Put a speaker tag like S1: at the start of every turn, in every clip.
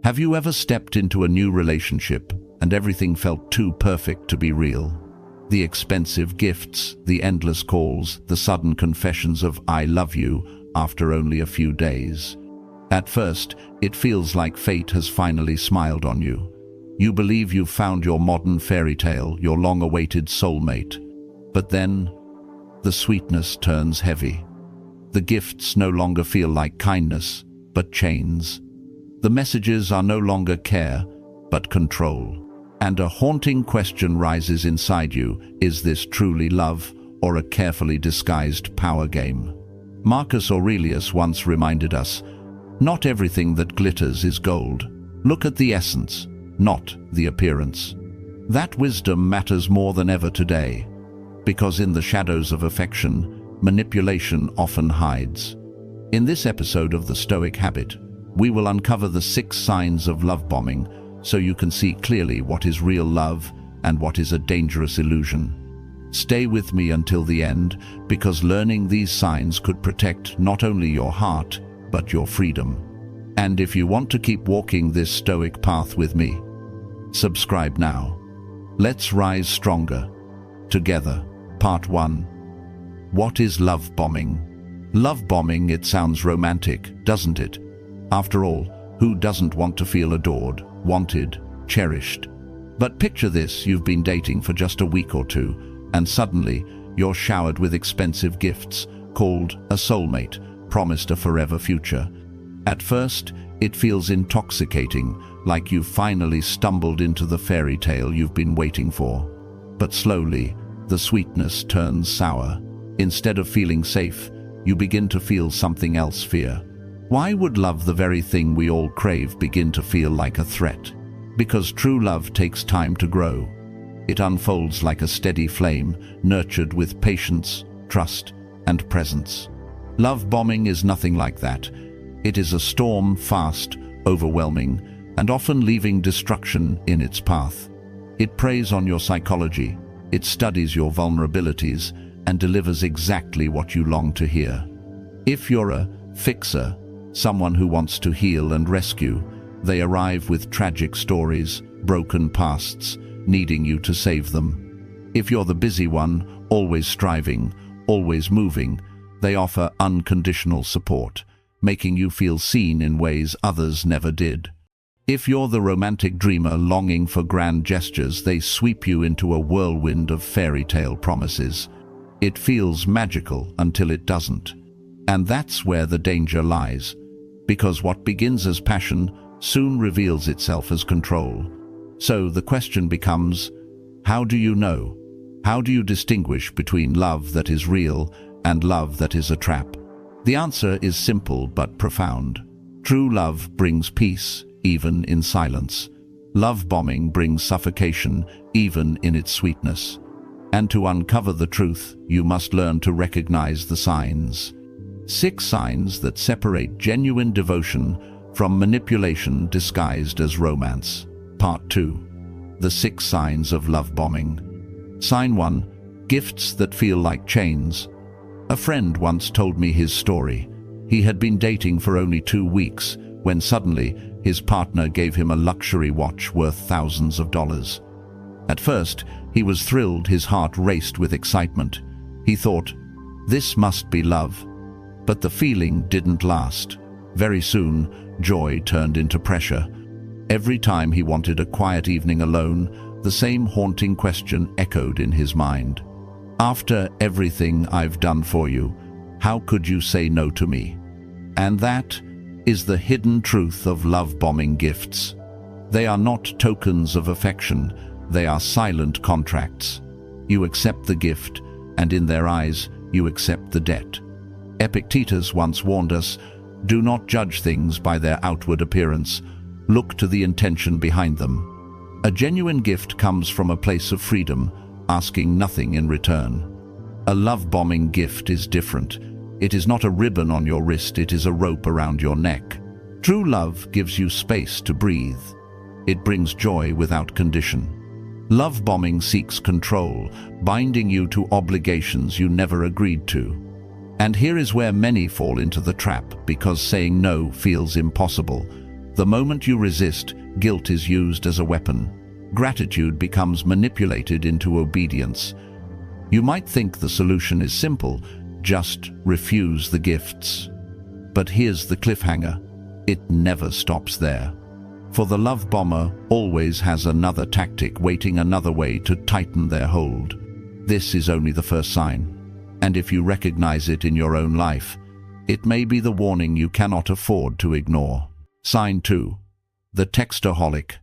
S1: Have you ever stepped into a new relationship and everything felt too perfect to be real? The expensive gifts, the endless calls, the sudden confessions of "I love you" after only a few days. At first, it feels like fate has finally smiled on you. You believe you've found your modern fairy tale, your long-awaited soulmate. But then, the sweetness turns heavy. The gifts no longer feel like kindness, but chains. The messages are no longer care, but control. And a haunting question rises inside you: is this truly love, or a carefully disguised power game? Marcus Aurelius once reminded us, "Not everything that glitters is gold. Look at the essence, not the appearance." That wisdom matters more than ever today, because in the shadows of affection, manipulation often hides. In this episode of The Stoic Habit, we will uncover the 6 signs of love bombing, so you can see clearly what is real love and what is a dangerous illusion. Stay with me until the end, because learning these signs could protect not only your heart, but your freedom. And if you want to keep walking this stoic path with me, subscribe now. Let's rise stronger. Together. Part 1. What is love bombing? Love bombing, it sounds romantic, doesn't it? After all, who doesn't want to feel adored, wanted, cherished? But picture this: you've been dating for just a week or two, and suddenly you're showered with expensive gifts, called a soulmate, promised a forever future. At first, it feels intoxicating, like you've finally stumbled into the fairy tale you've been waiting for. But slowly, the sweetness turns sour. Instead of feeling safe, you begin to feel something else: fear. Why would love, the very thing we all crave, begin to feel like a threat? Because true love takes time to grow. It unfolds like a steady flame, nurtured with patience, trust, and presence. Love bombing is nothing like that. It is a storm, fast, overwhelming, and often leaving destruction in its path. It preys on your psychology, it studies your vulnerabilities, and delivers exactly what you long to hear. If you're a fixer, someone who wants to heal and rescue, they arrive with tragic stories, broken pasts, needing you to save them. If you're the busy one, always striving, always moving, they offer unconditional support, making you feel seen in ways others never did. If you're the romantic dreamer longing for grand gestures, they sweep you into a whirlwind of fairy tale promises. It feels magical until it doesn't. And that's where the danger lies, because what begins as passion soon reveals itself as control. So the question becomes, how do you know? How do you distinguish between love that is real and love that is a trap? The answer is simple but profound. True love brings peace, even in silence. Love bombing brings suffocation, even in its sweetness. And to uncover the truth, you must learn to recognize the signs. 6 signs that separate genuine devotion from manipulation disguised as romance. Part 2. The 6 signs of love bombing. Sign 1. Gifts that feel like chains. A friend once told me his story. He had been dating for only 2 weeks when suddenly his partner gave him a luxury watch worth thousands of dollars. At first, he was thrilled, his heart raced with excitement. He thought, this must be love. But the feeling didn't last. Very soon, joy turned into pressure. Every time he wanted a quiet evening alone, the same haunting question echoed in his mind. After everything I've done for you, how could you say no to me? And that is the hidden truth of love-bombing gifts. They are not tokens of affection, they are silent contracts. You accept the gift, and in their eyes, you accept the debt. Epictetus once warned us, do not judge things by their outward appearance. Look to the intention behind them. A genuine gift comes from a place of freedom, asking nothing in return. A love-bombing gift is different. It is not a ribbon on your wrist, it is a rope around your neck. True love gives you space to breathe. It brings joy without condition. Love bombing seeks control, binding you to obligations you never agreed to. And here is where many fall into the trap, because saying no feels impossible. The moment you resist, guilt is used as a weapon. Gratitude becomes manipulated into obedience. You might think the solution is simple, just refuse the gifts. But here's the cliffhanger. It never stops there. For the love bomber always has another tactic waiting, another way to tighten their hold. This is only the first sign. And if you recognize it in your own life, it may be the warning you cannot afford to ignore. Sign 2. The textaholic.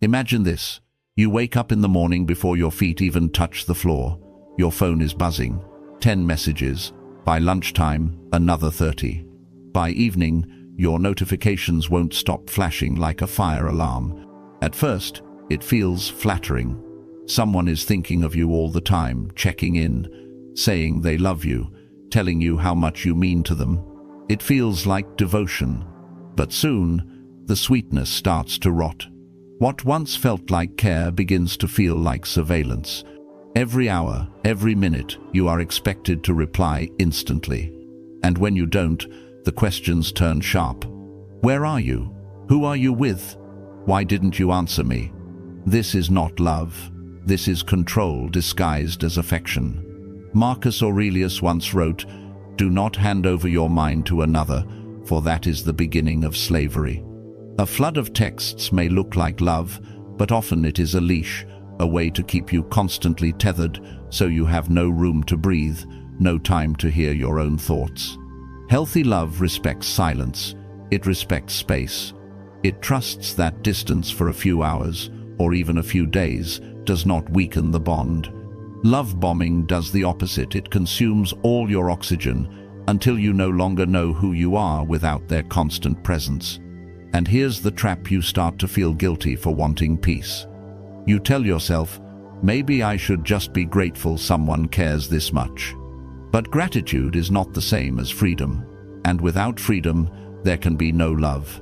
S1: Imagine this. You wake up in the morning before your feet even touch the floor. Your phone is buzzing. 10 messages. By lunchtime, another 30. By evening, your notifications won't stop flashing like a fire alarm. At first, it feels flattering. Someone is thinking of you all the time, checking in, saying they love you, telling you how much you mean to them. It feels like devotion. But soon, the sweetness starts to rot. What once felt like care begins to feel like surveillance. Every hour, every minute, you are expected to reply instantly. And when you don't, the questions turn sharp. Where are you? Who are you with? Why didn't you answer me? This is not love. This is control disguised as affection. Marcus Aurelius once wrote, "Do not hand over your mind to another, for that is the beginning of slavery." A flood of texts may look like love, but often it is a leash, a way to keep you constantly tethered so you have no room to breathe, no time to hear your own thoughts. Healthy love respects silence. It respects space. It trusts that distance for a few hours, or even a few days, does not weaken the bond. Love bombing does the opposite. It consumes all your oxygen until you no longer know who you are without their constant presence. And here's the trap: you start to feel guilty for wanting peace. You tell yourself, maybe I should just be grateful someone cares this much. But gratitude is not the same as freedom. And without freedom, there can be no love.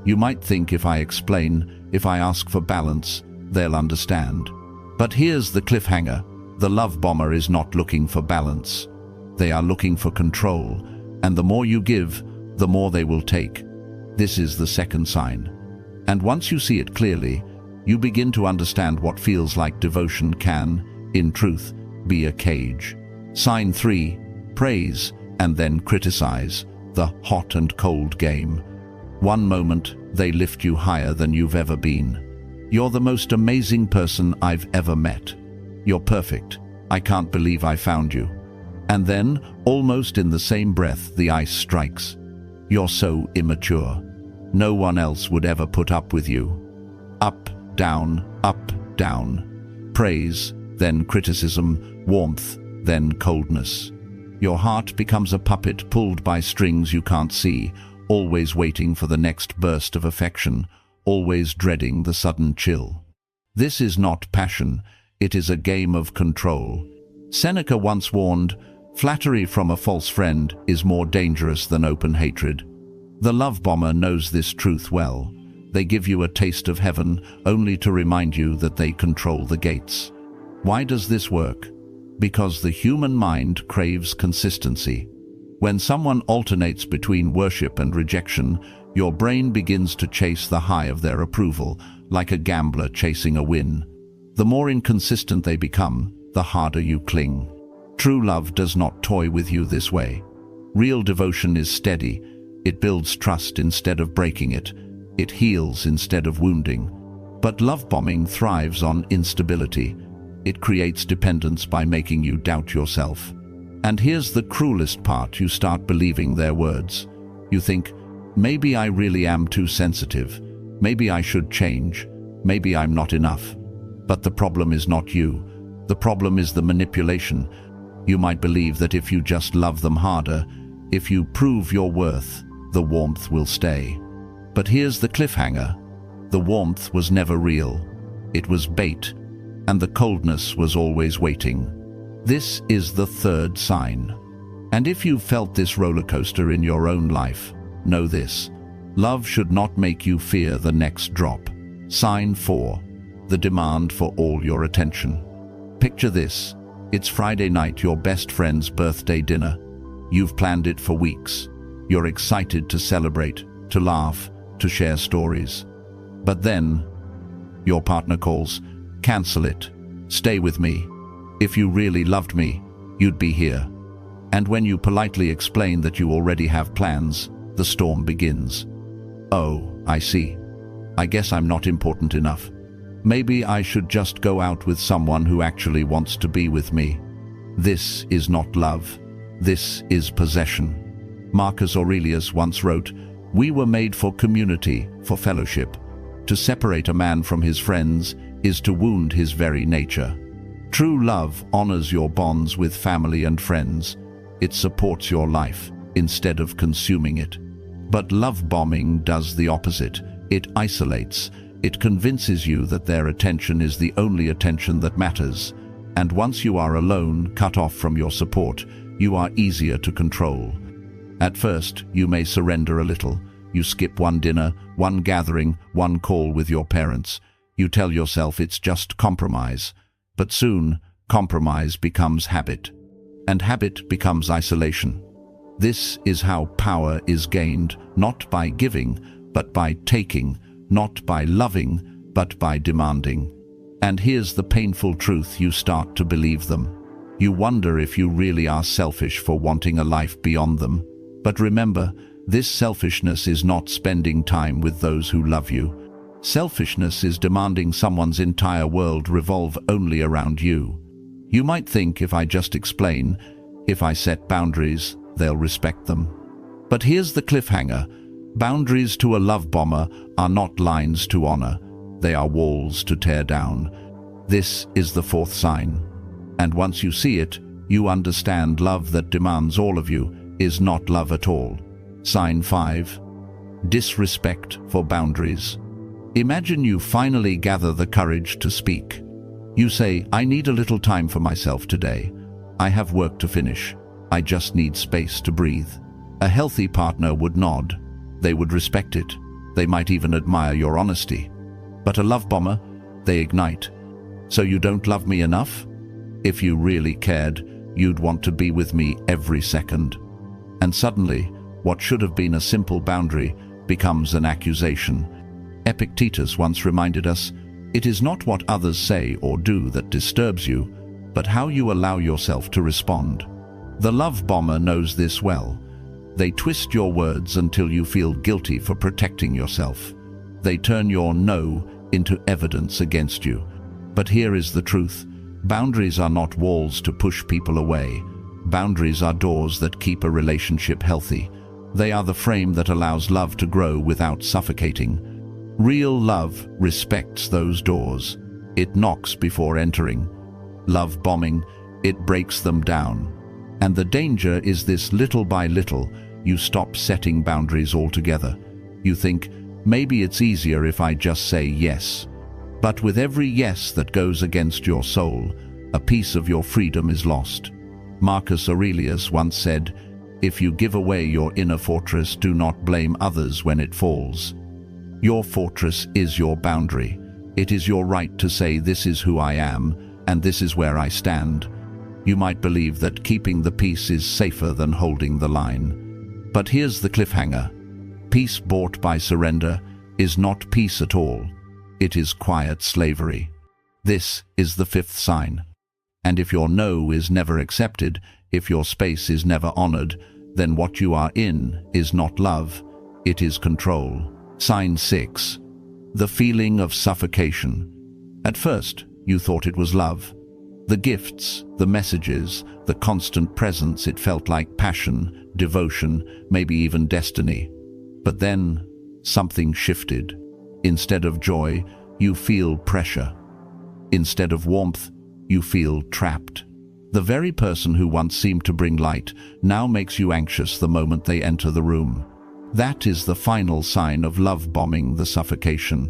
S1: You might think if I explain, if I ask for balance, they'll understand. But here's the cliffhanger. The love bomber is not looking for balance. They are looking for control. And the more you give, the more they will take. This is the second sign. And once you see it clearly, you begin to understand what feels like devotion can, in truth, be a cage. Sign 3. Praise and then criticize. The hot and cold game. One moment, they lift you higher than you've ever been. You're the most amazing person I've ever met. You're perfect. I can't believe I found you. And then, almost in the same breath, the ice strikes. You're so immature. No one else would ever put up with you. Up, down, up, down. Praise, then criticism, warmth, then coldness. Your heart becomes a puppet pulled by strings you can't see, always waiting for the next burst of affection, always dreading the sudden chill. This is not passion, it is a game of control. Seneca once warned, "Flattery from a false friend is more dangerous than open hatred." The love bomber knows this truth well. They give you a taste of heaven only to remind you that they control the gates. Why does this work? Because the human mind craves consistency. When someone alternates between worship and rejection, your brain begins to chase the high of their approval, like a gambler chasing a win. The more inconsistent they become, the harder you cling. True love does not toy with you this way. Real devotion is steady. It builds trust instead of breaking it. It heals instead of wounding. But love bombing thrives on instability. It creates dependence by making you doubt yourself. And here's the cruelest part: you start believing their words. You think, maybe I really am too sensitive. Maybe I should change. Maybe I'm not enough. But the problem is not you. The problem is the manipulation. You might believe that if you just love them harder, if you prove your worth, the warmth will stay. But here's the cliffhanger. The warmth was never real. It was bait. And the coldness was always waiting. This is the third sign. And if you've felt this roller coaster in your own life, know this: love should not make you fear the next drop. Sign 4. The demand for all your attention. Picture this. It's Friday night, your best friend's birthday dinner. You've planned it for weeks. You're excited to celebrate, to laugh, to share stories. But then, your partner calls, "Cancel it. Stay with me. If you really loved me, you'd be here." And when you politely explain that you already have plans, the storm begins. "Oh, I see. I guess I'm not important enough. Maybe I should just go out with someone who actually wants to be with me." This is not love. This is possession. Marcus Aurelius once wrote, "We were made for community, for fellowship. To separate a man from his friends is to wound his very nature." True love honors your bonds with family and friends. It supports your life instead of consuming it. But love bombing does the opposite. It isolates. It convinces you that their attention is the only attention that matters. And once you are alone, cut off from your support, you are easier to control. At first, you may surrender a little. You skip one dinner, one gathering, one call with your parents. You tell yourself it's just compromise. But soon, compromise becomes habit. And habit becomes isolation. This is how power is gained, not by giving, but by taking, not by loving, but by demanding. And here's the painful truth: you start to believe them. You wonder if you really are selfish for wanting a life beyond them. But remember, this selfishness is not spending time with those who love you. Selfishness is demanding someone's entire world revolve only around you. You might think, if I just explain, if I set boundaries, they'll respect them. But here's the cliffhanger. Boundaries to a love bomber are not lines to honor. They are walls to tear down. This is the fourth sign. And once you see it, you understand love that demands all of you is not love at all. Sign 5. Disrespect for boundaries. Imagine you finally gather the courage to speak. You say, "I need a little time for myself today. I have work to finish. I just need space to breathe." A healthy partner would nod. They would respect it. They might even admire your honesty. But a love bomber, they ignite. "So you don't love me enough? If you really cared, you'd want to be with me every second." And suddenly, what should have been a simple boundary becomes an accusation. Epictetus once reminded us, "It is not what others say or do that disturbs you, but how you allow yourself to respond." The love bomber knows this well. They twist your words until you feel guilty for protecting yourself. They turn your no into evidence against you. But here is the truth. Boundaries are not walls to push people away. Boundaries are doors that keep a relationship healthy. They are the frame that allows love to grow without suffocating. Real love respects those doors. It knocks before entering. Love bombing, it breaks them down. And the danger is this: little by little, you stop setting boundaries altogether. You think, maybe it's easier if I just say yes. But with every yes that goes against your soul, a piece of your freedom is lost. Marcus Aurelius once said, "If you give away your inner fortress, do not blame others when it falls." Your fortress is your boundary. It is your right to say, "This is who I am, and this is where I stand." You might believe that keeping the peace is safer than holding the line. But here's the cliffhanger. Peace bought by surrender is not peace at all. It is quiet slavery. This is the fifth sign. And if your no is never accepted, if your space is never honored, then what you are in is not love, it is control. Sign 6. The feeling of suffocation. At first, you thought it was love. The gifts, the messages, the constant presence, it felt like passion, devotion, maybe even destiny. But then, something shifted. Instead of joy, you feel pressure. Instead of warmth, you feel trapped. The very person who once seemed to bring light now makes you anxious the moment they enter the room. That is the final sign of love bombing, the suffocation.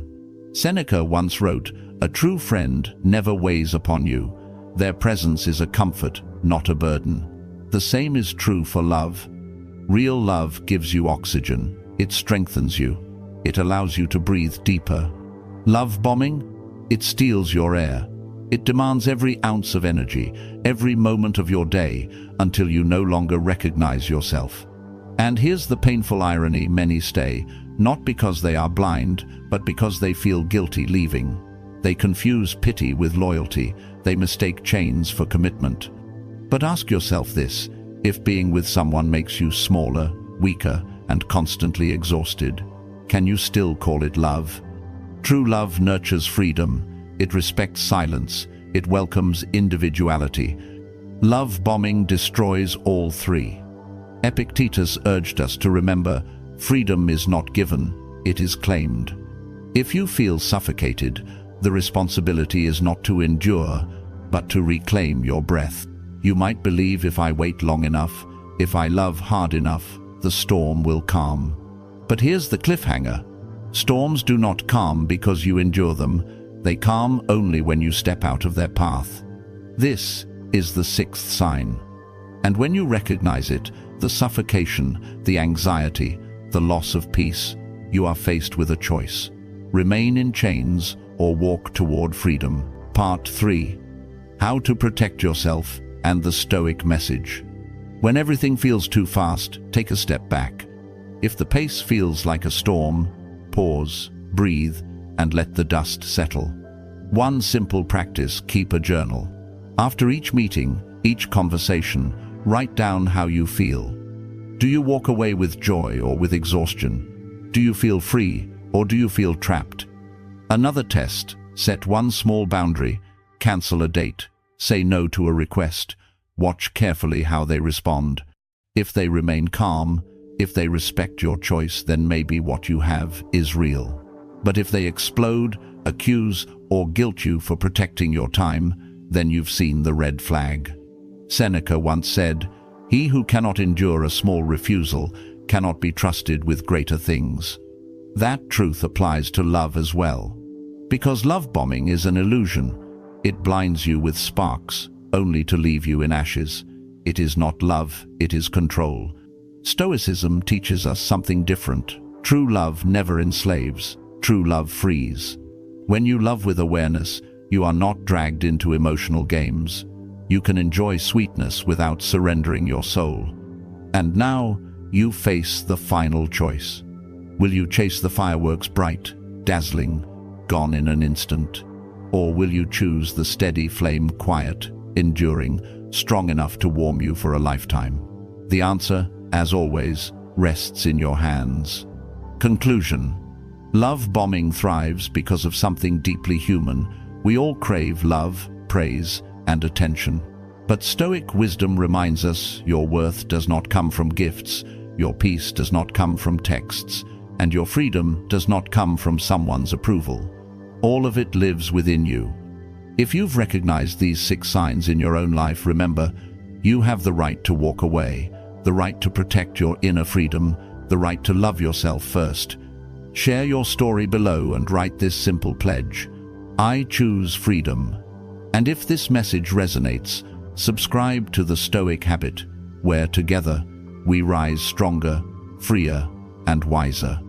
S1: Seneca once wrote, "A true friend never weighs upon you. Their presence is a comfort, not a burden." The same is true for love. Real love gives you oxygen. It strengthens you. It allows you to breathe deeper. Love bombing? It steals your air. It demands every ounce of energy, every moment of your day, until you no longer recognize yourself. And here's the painful irony: many stay, not because they are blind, but because they feel guilty leaving. They confuse pity with loyalty. They mistake chains for commitment. But ask yourself this: if being with someone makes you smaller, weaker, and constantly exhausted, can you still call it love? True love nurtures freedom. It respects silence. It welcomes individuality. Love bombing destroys all three. Epictetus urged us to remember, freedom is not given, it is claimed. If you feel suffocated, the responsibility is not to endure, but to reclaim your breath. You might believe, if I wait long enough, if I love hard enough, the storm will calm. But here's the cliffhanger. Storms do not calm because you endure them. They calm only when you step out of their path. This is the sixth sign. And when you recognize it, the suffocation, the anxiety, the loss of peace, you are faced with a choice: remain in chains or walk toward freedom. Part 3. How to protect yourself and the Stoic message. When everything feels too fast, take a step back. If the pace feels like a storm, pause, breathe, and let the dust settle. One simple practice: keep a journal. After each meeting, each conversation, write down how you feel. Do you walk away with joy or with exhaustion? Do you feel free or do you feel trapped? Another test: set one small boundary, cancel a date, say no to a request. Watch carefully how they respond. If they remain calm, if they respect your choice, then maybe what you have is real. But if they explode, accuse, or guilt you for protecting your time, then you've seen the red flag. Seneca once said, "He who cannot endure a small refusal cannot be trusted with greater things." That truth applies to love as well. Because love bombing is an illusion. It blinds you with sparks, only to leave you in ashes. It is not love, it is control. Stoicism teaches us something different. True love never enslaves. True love frees. When you love with awareness, you are not dragged into emotional games. You can enjoy sweetness without surrendering your soul. And now, you face the final choice. Will you chase the fireworks bright, dazzling, gone in an instant? Or will you choose the steady flame, quiet, enduring, strong enough to warm you for a lifetime? The answer, as always, rests in your hands. Conclusion. Love bombing thrives because of something deeply human. We all crave love, praise, and attention. But Stoic wisdom reminds us your worth does not come from gifts, your peace does not come from texts, and your freedom does not come from someone's approval. All of it lives within you. If you've recognized these 6 signs in your own life, remember, you have the right to walk away, the right to protect your inner freedom, the right to love yourself first. Share your story below and write this simple pledge: I choose freedom. And if this message resonates, subscribe to the Stoic Habit, where together we rise stronger, freer, and wiser.